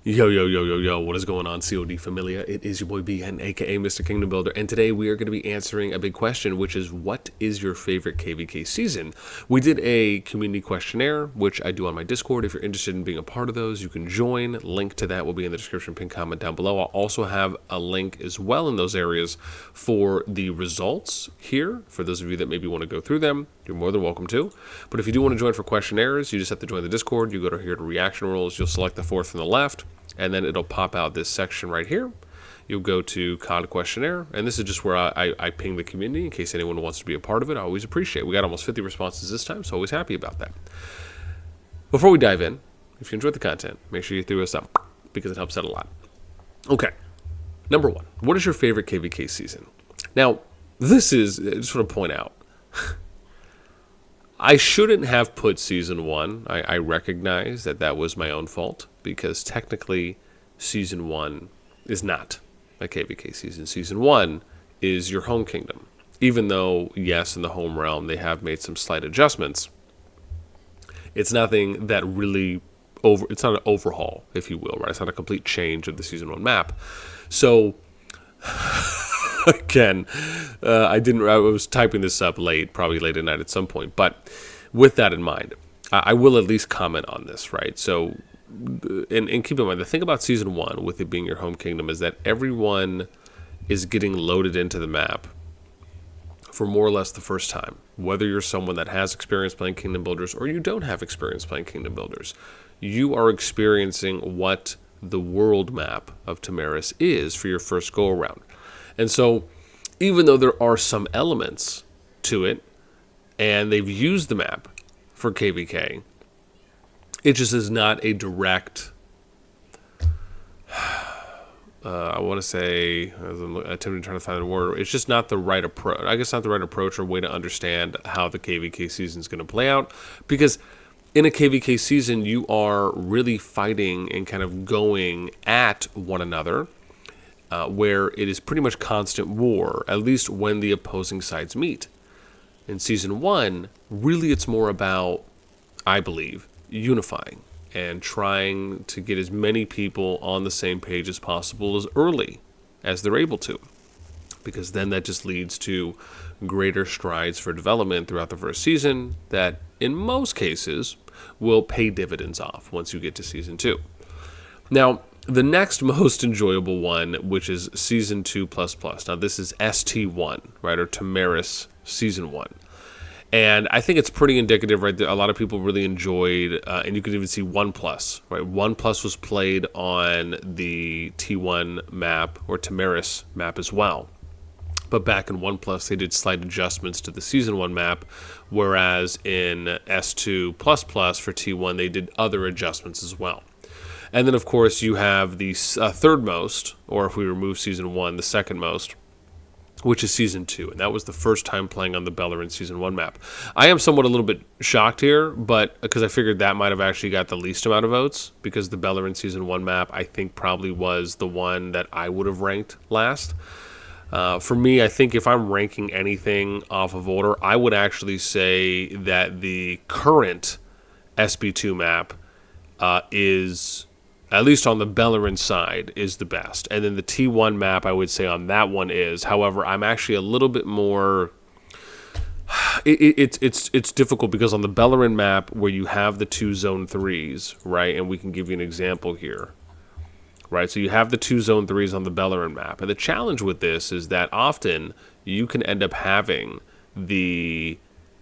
Yo, yo, yo, yo, yo, what is going on, COD Familia? It is your boy BN, aka Mr. Kingdom Builder, and today we are going to be answering a big question, which is, what is your favorite KvK season? We did a community questionnaire, which I do on my Discord. If you're interested in being a part of those, you can join. Link to that will be in the description, pinned comment down below. I'll also have a link as well in those areas for the results here. For those of you that maybe want to go through them, you're more than welcome to. But if you do want to join for questionnaires, you just have to join the Discord. You go to here to reaction rules. You'll select the fourth from the left, and then it'll pop out this section right here. You'll go to CoD questionnaire, and this is just where I ping the community in case anyone wants to be a part of it. I always appreciate it. We got almost 50 responses this time, so always happy about that. Before we dive in, if you enjoyed the content, make sure you throw us up because it helps out a lot. Okay, number one, what is your favorite KvK season? Now, this is, I just want to point out, I shouldn't have put season one. I recognize that that was my own fault because technically season one is not a KvK season. Season one is your home kingdom. Even though, yes, in the home realm they have made some slight adjustments, it's nothing that really it's not an overhaul, if you will, right? It's not a complete change of the season one map. So again, I was typing this up late, probably late at night at some point. But with that in mind, I will at least comment on this, right? So, and keep in mind, the thing about season one, with it being your home kingdom, is that everyone is getting loaded into the map for more or less the first time. Whether you're someone that has experience playing Kingdom Builders or you don't have experience playing Kingdom Builders, you are experiencing what the world map of Tamaris is for your first go around. And so, even though there are some elements to it, and they've used the map for KvK, it just is not a direct, I want to say, I'm attempting to try to find the word, it's just not the right approach. I guess not the right approach or way to understand how the KvK season is going to play out, because in a KvK season, you are really fighting and kind of going at one another, where it is pretty much constant war, at least when the opposing sides meet. In season one, really it's more about, I believe, unifying and trying to get as many people on the same page as possible as early as they're able to, because then that just leads to greater strides for development throughout the first season that, in most cases, will pay dividends off once you get to season two. Now, the next most enjoyable one, which is season 2++. Now, this is ST1, right, or Tamaris season 1. And I think it's pretty indicative, right? That a lot of people really enjoyed, and you could even see 1+, right? 1+ was played on the T1 map or Tamaris map as well. But back in 1+, they did slight adjustments to the season 1 map, whereas in S2++ for T1, they did other adjustments as well. And then, of course, you have the third most, or if we remove season 1, the second most, which is season 2. And that was the first time playing on the Bellerin season 1 map. I am somewhat a little bit shocked here, but because I figured that might have actually got the least amount of votes, because the Bellerin season 1 map, I think, probably was the one that I would have ranked last. For me, I think if I'm ranking anything off of order, I would actually say that the current SB2 map is, at least on the Bellerin side, is the best. And then the T1 map, I would say on that one is. However, I'm actually a little bit more... It's difficult because on the Bellerin map, where you have the 2 zone 3s, right? And we can give you an example here, right? So you have the 2 zone 3s on the Bellerin map. And the challenge with this is that often you can end up having the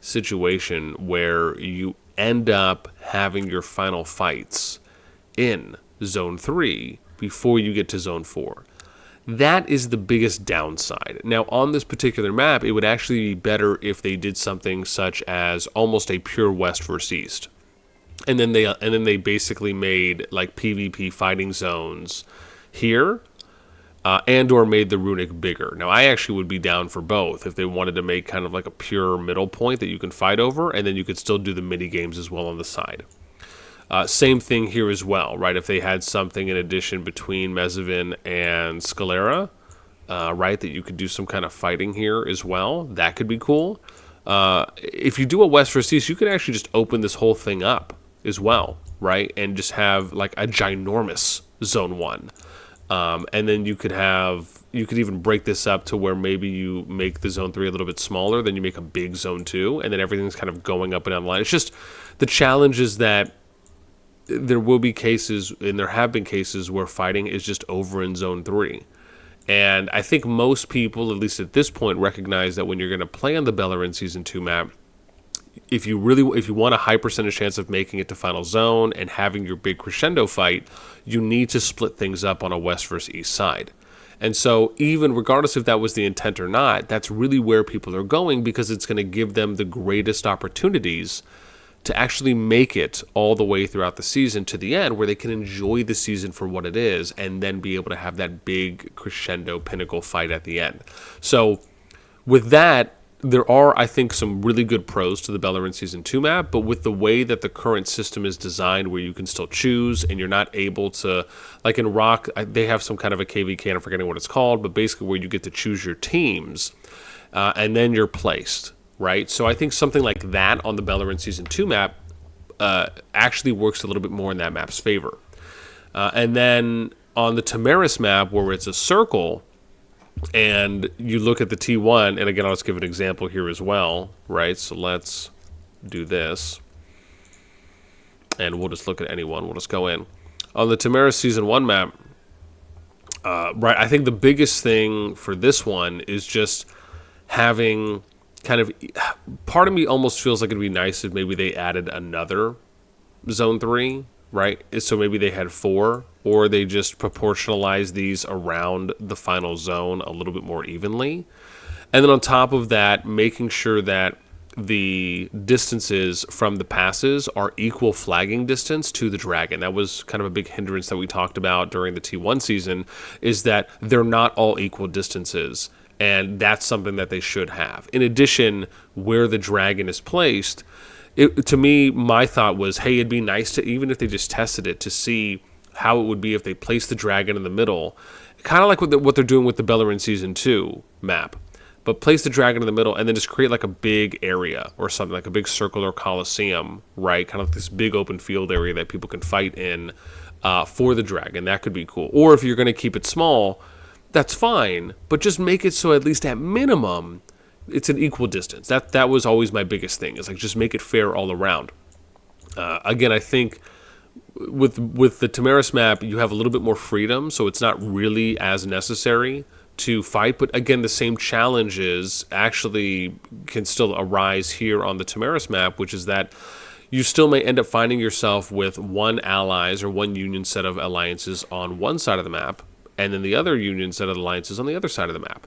situation where you end up having your final fights in Zone 3 before you get to Zone 4. That is the biggest downside. Now, on this particular map, it would actually be better if they did something such as almost a pure West versus East. And then they basically made like PvP fighting zones here, and or made the runic bigger. Now, I actually would be down for both if they wanted to make kind of like a pure middle point that you can fight over, and then you could still do the mini games as well on the side. Same thing here as well, right? If they had something in addition between Mezavin and Scalera, right, that you could do some kind of fighting here as well, that could be cool. If you do a West versus East, you could actually just open this whole thing up as well, right? And just have like a ginormous zone 1. And then you could even break this up to where maybe you make the zone 3 a little bit smaller, then you make a big zone 2, and then everything's kind of going up and down the line. It's just the challenge is that there will be cases, and there have been cases, where fighting is just over in zone 3. And I think most people, at least at this point, recognize that when you're going to play on the Beleren Season 2 map, if you want a high percentage chance of making it to final zone and having your big crescendo fight, you need to split things up on a west versus east side. And so even regardless if that was the intent or not, that's really where people are going, because it's going to give them the greatest opportunities to actually make it all the way throughout the season to the end, where they can enjoy the season for what it is and then be able to have that big crescendo pinnacle fight at the end. So with that, there are, I think, some really good pros to the Beleren Season 2 map, but with the way that the current system is designed, where you can still choose and you're not able to, like in Rock, they have some kind of a KvK, I'm forgetting what it's called, but basically where you get to choose your teams and then you're placed, right? So I think something like that on the Beleren Season 2 map actually works a little bit more in that map's favor. And then on the Tamaris map, where it's a circle, and you look at the T1, and again, I'll just give an example here as well, right? So let's do this, and we'll just look at any one. We'll just go in. On the Tamaris Season 1 map, right, I think the biggest thing for this one is just having kind of, part of me almost feels like it'd be nice if maybe they added another Zone 3, right? So maybe they had 4, or they just proportionalize these around the final zone a little bit more evenly. And then on top of that, making sure that the distances from the passes are equal flagging distance to the dragon. That was kind of a big hindrance that we talked about during the T1 season, is that they're not all equal distances. And that's something that they should have. In addition, where the dragon is placed, to me, my thought was, hey, it'd be nice to, even if they just tested it, to see how it would be if they placed the dragon in the middle. Kind of like what they're doing with the Beleren Season 2 map. But place the dragon in the middle and then just create like a big area or something, like a big circular coliseum, right? Kind of like this big open field area that people can fight in for the dragon. That could be cool. Or if you're going to keep it small, that's fine. But just make it so at least at minimum, it's an equal distance. That was always my biggest thing, is like just make it fair all around. Again, I think with the Tamaris map, you have a little bit more freedom, so it's not really as necessary to fight. But again, the same challenges actually can still arise here on the Tamaris map, which is that you still may end up finding yourself with one allies or one union set of alliances on one side of the map, and then the other union set of alliances on the other side of the map.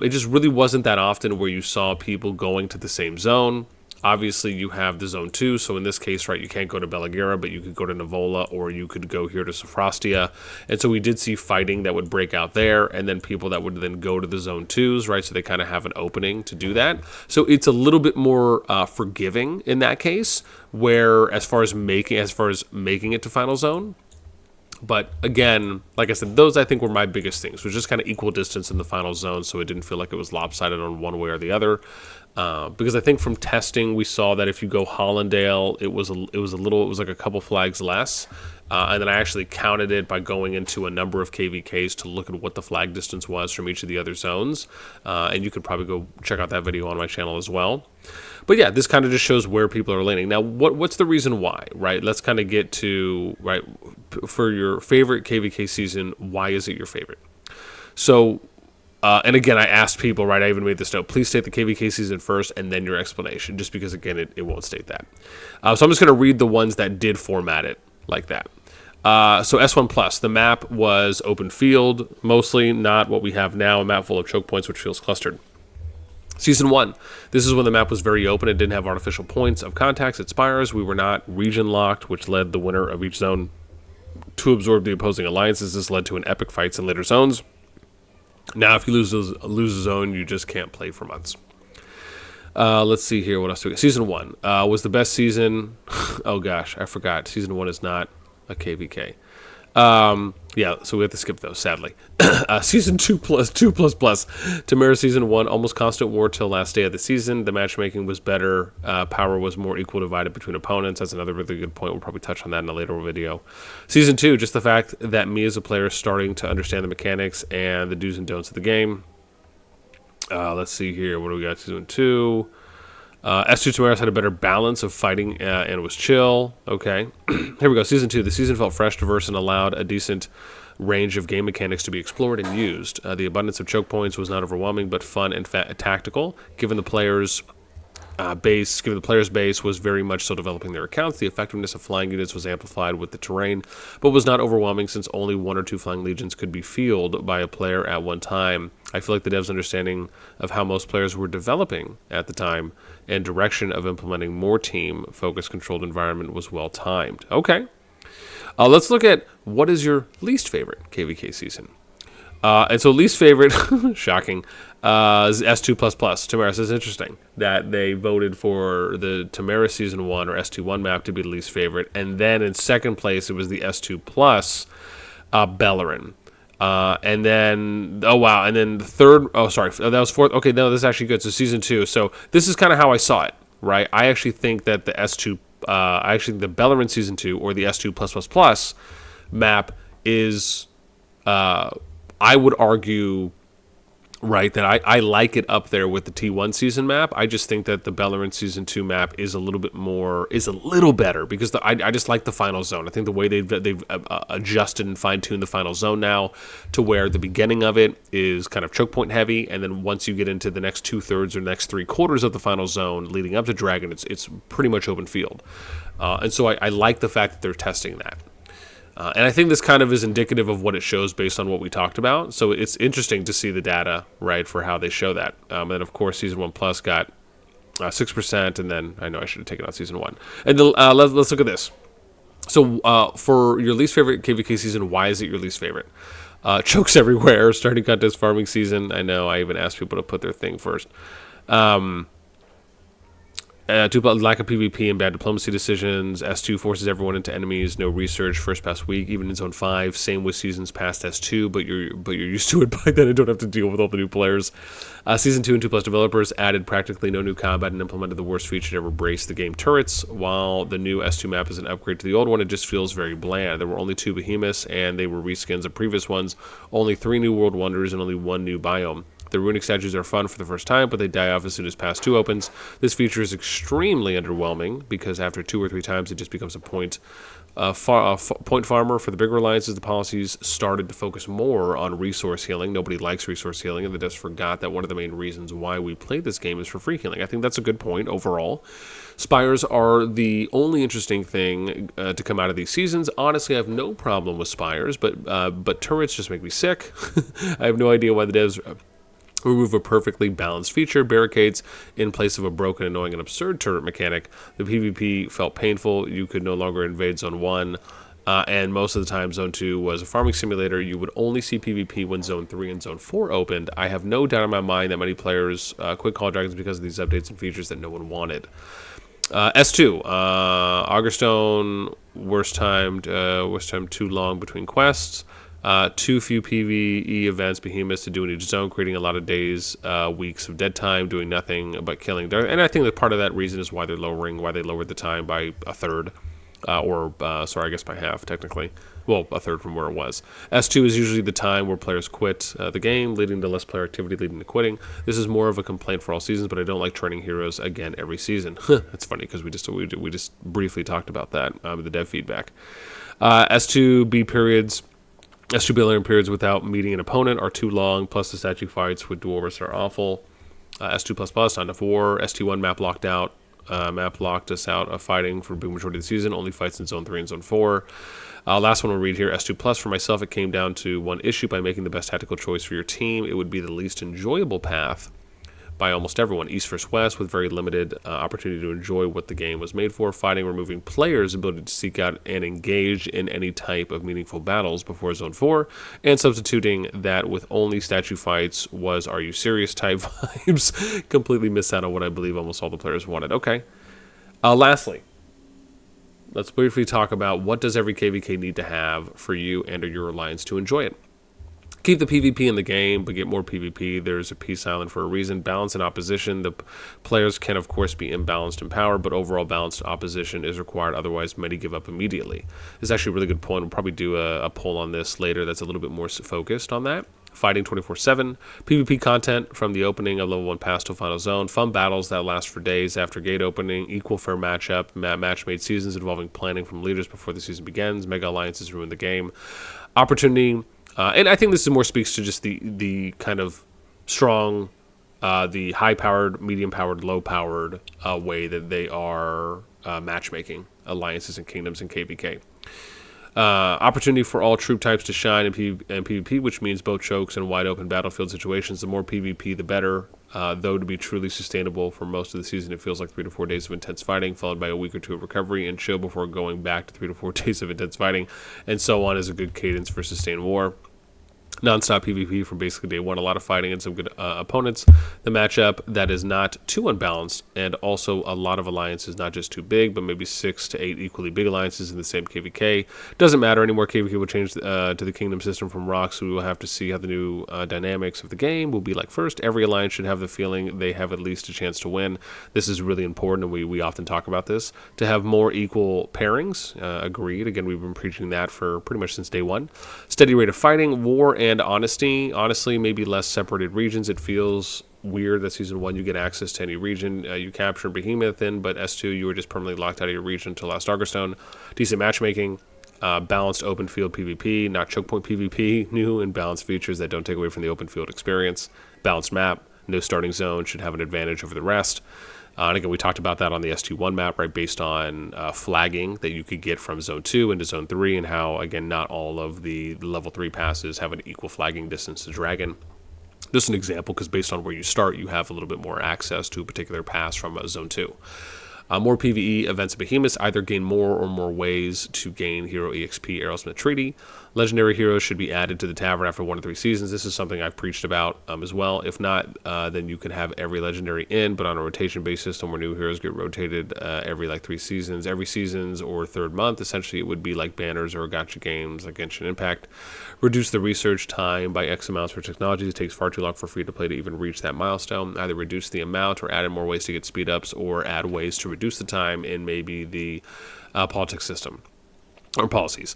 It just really wasn't that often where you saw people going to the same zone. Obviously, you have the Zone 2, so in this case, right, you can't go to Belagira, but you could go to Nivola, or you could go here to Sophrostia. And so we did see fighting that would break out there, and then people that would then go to the Zone 2s, right, so they kind of have an opening to do that. So it's a little bit more forgiving in that case, where as far as making it to Final Zone. But again, like I said, those I think were my biggest things, was just kind of equal distance in the final zone, so it didn't feel like it was lopsided on one way or the other. Because I think from testing, we saw that if you go Hollandale, it was like a couple flags less. And then I actually counted it by going into a number of KvK's to look at what the flag distance was from each of the other zones. And you could probably go check out that video on my channel as well. But yeah, this kind of just shows where people are landing. Now, what's the reason why, right? Let's kind of get to, right, for your favorite KvK season, why is it your favorite? So, and again, I asked people, right, I even made this note, please state the KvK season first and then your explanation, just because, again, it won't state that. So I'm just going to read the ones that did format it like that. So S1 Plus, the map was open field, mostly not what we have now, a map full of choke points, which feels clustered. Season 1, this is when the map was very open. It didn't have artificial points of contacts at spires. We were not region locked, which led the winner of each zone to absorb the opposing alliances. This led to an epic fights in later zones. Now, if you lose a zone, you just can't play for months. Let's see here. What else do we got? Season 1 was the best season. Oh, gosh, I forgot. Season 1 is not a KvK. Yeah, so we have to skip those, sadly. Season 2 plus 2 plus plus. Tamara Season 1, almost constant war till last day of the season. The matchmaking was better. Power was more equal divided between opponents. That's another really good point. We'll probably touch on that in a later video. Season 2, just the fact that me as a player is starting to understand the mechanics and the do's and don'ts of the game. Let's see here. What do we got? Season 2. S2 Tamaris had a better balance of fighting and was chill. Okay. Here we go. Season 2. The season felt fresh, diverse, and allowed a decent range of game mechanics to be explored and used. The abundance of choke points was not overwhelming, but fun and tactical. Given the players' base was very much still developing their accounts, the effectiveness of flying units was amplified with the terrain, but was not overwhelming since only 1 or 2 flying legions could be fielded by a player at one time. I feel like the devs' understanding of how most players were developing at the time and direction of implementing more team-focused controlled environment was well timed. Okay. Let's look at what is your least favorite KvK season. And so least favorite, shocking, is S2++. Tamaris is interesting that they voted for the Tamara Season 1 or S2-1 map to be the least favorite. And then in second place, it was the S2+, Bellerin. And then, oh wow, and then the third, oh sorry, that was fourth. Okay, no, this is actually good. So Season 2. So this is kind of how I saw it, right? I actually think that the S2, the Bellerin Season 2 or the S2+++ map is, I would argue, right, that I like it up there with the T1 season map. I just think that the Bellerin Season 2 map is a little better because I just like the final zone. I think the way they've adjusted and fine-tuned the final zone now to where the beginning of it is kind of choke point heavy, and then once you get into the next 2/3 or next 3/4 of the final zone leading up to Dragon, it's pretty much open field. And so I like the fact that they're testing that. And I think this kind of is indicative of what it shows based on what we talked about. So it's interesting to see the data, right, for how they show that. And then, of course, Season 1 Plus got 6%, and then I know I should have taken out Season 1. And then, let's look at this. So for your least favorite KvK season, why is it your least favorite? Chokes everywhere, starting contest farming season. I know I even asked people to put their thing first. Lack of PvP and bad diplomacy decisions. S2 forces everyone into enemies. No research. First pass week, even in Zone 5. Same with seasons past S2, but you're used to it by then and don't have to deal with all the new players. Season 2 and 2+ developers added practically no new combat and implemented the worst feature to ever brace the game turrets. While the new S2 map is an upgrade to the old one, it just feels very bland. There were only 2 behemoths, and they were reskins of previous ones. Only 3 new world wonders and only 1 new biome. The runic statues are fun for the first time, but they die off as soon as Pass 2 opens. This feature is extremely underwhelming because after 2 or 3 times, it just becomes a point farmer for the bigger alliances. The policies started to focus more on resource healing. Nobody likes resource healing, and they just forgot that one of the main reasons why we play this game is for free healing. I think that's a good point overall. Spires are the only interesting thing to come out of these seasons. Honestly, I have no problem with spires, but turrets just make me sick. I have no idea why the devs remove a perfectly balanced feature, barricades, in place of a broken, annoying, and absurd turret mechanic. The PvP felt painful. You could no longer invade Zone 1, and most of the time Zone 2 was a farming simulator. You would only see PvP when Zone 3 and Zone 4 opened. I have no doubt in my mind that many players quit Call of Dragons because of these updates and features that no one wanted. S2, Augerstone, worst time too long between quests. Too few PvE events, behemoths to do in each zone, creating a lot of days, weeks of dead time, doing nothing but killing. And I think that part of that reason is why they lowered the time by a third, I guess by half, technically. Well, a third from where it was. S2 is usually the time where players quit the game, leading to less player activity, leading to quitting. This is more of a complaint for all seasons, but I don't like training heroes again every season. That's funny because we just briefly talked about that in the dev feedback. S2B periods. S2 Bellerin periods without meeting an opponent are too long, plus the statue fights with dwarves are awful. S2++, Sound of War, ST1 map locked us out of fighting for the big majority of the season, only fights in Zone 3 and Zone 4. Last one we'll read here, S2+. For myself, it came down to one issue. By making the best tactical choice for your team, it would be the least enjoyable path by almost everyone. East versus West, with very limited opportunity to enjoy what the game was made for. Fighting, removing players' ability to seek out and engage in any type of meaningful battles before Zone 4, and substituting that with only statue fights was are you serious type vibes. Completely missed out on what I believe almost all the players wanted. Okay. Lastly, let's briefly talk about what does every KvK need to have for you and or your alliance to enjoy it. Keep the PvP in the game, but get more PvP. There's a peace island for a reason. Balance in opposition. The players can, of course, be imbalanced in power, but overall balanced opposition is required. Otherwise, many give up immediately. This is actually a really good point. We'll probably do a poll on this later that's a little bit more focused on that. Fighting 24/7. PvP content from the opening of level 1 pass to final zone. Fun battles that last for days after gate opening. Equal fair matchup. Match-made seasons involving planning from leaders before the season begins. Mega alliances ruin the game. Opportunity. And I think this more speaks to just the kind of strong, the high-powered, medium-powered, low-powered way that they are matchmaking alliances and kingdoms in KvK. Opportunity for all troop types to shine in PvP, which means both chokes and wide-open battlefield situations. The more PvP, the better. Though to be truly sustainable for most of the season, it feels like 3 to 4 days of intense fighting, followed by a week or two of recovery and chill before going back to 3 to 4 days of intense fighting, and so on is a good cadence for sustained war. Non-stop PvP from basically day one, a lot of fighting and some good opponents. The matchup that is not too unbalanced, and also a lot of alliances, not just too big, but maybe 6 to 8 equally big alliances in the same KvK. Doesn't matter anymore. KvK will change to the kingdom system from rocks, so we will have to see how the new dynamics of the game will be like first. Every alliance should have the feeling they have at least a chance to win. This is really important, and we often talk about this. To have more equal pairings, agreed. Again, we've been preaching that for pretty much since day one. Steady rate of fighting, war, and honesty. Honestly, maybe less separated regions. It feels weird that Season 1 you get access to any region you capture in Behemoth in, but S2 you were just permanently locked out of your region until last Argostone. Decent matchmaking. Balanced open field PvP, not choke point PvP. New and balanced features that don't take away from the open field experience. Balanced map. No starting zone should have an advantage over the rest. And again, we talked about that on the S2-1 map, right, based on flagging that you could get from Zone 2 into Zone 3, and how, again, not all of the level 3 passes have an equal flagging distance to Dragon. Just an example, because based on where you start, you have a little bit more access to a particular pass from Zone 2. More PvE events of Behemoths either gain more or more ways to gain Hero EXP Aerosmith Treaty. Legendary heroes should be added to the Tavern after 1 to 3 seasons. This is something I've preached about as well. If not, then you can have every legendary in, but on a rotation-based system where new heroes get rotated every like 3 seasons. Every seasons or 3rd month, essentially it would be like banners or gacha games like Genshin Impact. Reduce the research time by X amounts for technology. It takes far too long for free-to-play to even reach that milestone. Either reduce the amount or add in more ways to get speed-ups, or add ways to reduce the time in maybe the politics system or policies.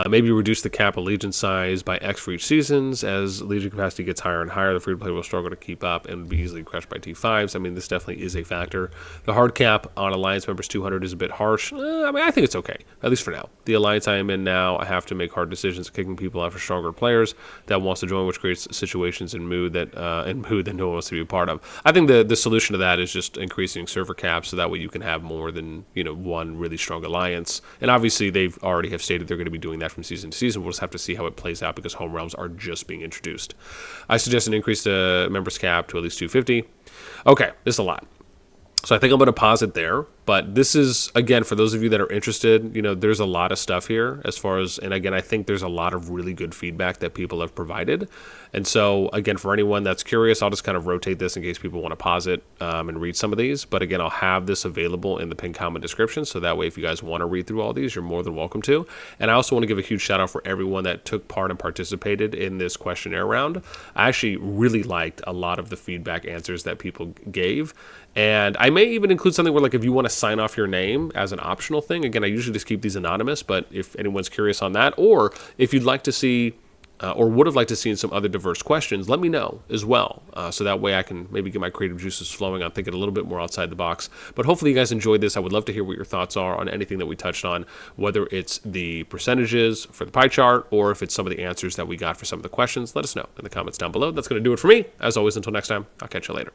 Maybe reduce the cap of Legion size by X for each seasons. As Legion capacity gets higher and higher, the free-to-play will struggle to keep up and be easily crushed by T5s. I mean, this definitely is a factor. The hard cap on Alliance members 200 is a bit harsh. I think it's okay, at least for now. The Alliance I am in now, I have to make hard decisions, kicking people out for stronger players that wants to join, which creates situations and mood that no one wants to be a part of. I think the solution to that is just increasing server caps, so that way you can have more than one really strong alliance. And obviously, they've already have stated they're going to be doing that from season to season. We'll just have to see how it plays out, because home realms are just being introduced. I suggest an increase to members cap to at least 250. Okay, this is a lot. So I think I'm going to pause it there. But this is, again, for those of you that are interested, there's a lot of stuff here as far as, and again, I think there's a lot of really good feedback that people have provided. And so, again, for anyone that's curious, I'll just kind of rotate this in case people want to pause it and read some of these. But again, I'll have this available in the pinned comment description. So that way, if you guys want to read through all these, you're more than welcome to. And I also want to give a huge shout out for everyone that took part and participated in this questionnaire round. I actually really liked a lot of the feedback answers that people gave. And I may even include something where, like, if you want to sign off your name as an optional thing, again, I usually just keep these anonymous, but if anyone's curious on that, or if you'd like to see or would have liked to see in some other diverse questions, let me know as well. So that way I can maybe get my creative juices flowing on thinking a little bit more outside the box. But hopefully you guys enjoyed this. I would love to hear what your thoughts are on anything that we touched on, whether it's the percentages for the pie chart or if it's some of the answers that we got for some of the questions. Let us know in the comments down below. That's going to do it for me. As always, until next time, I'll catch you later.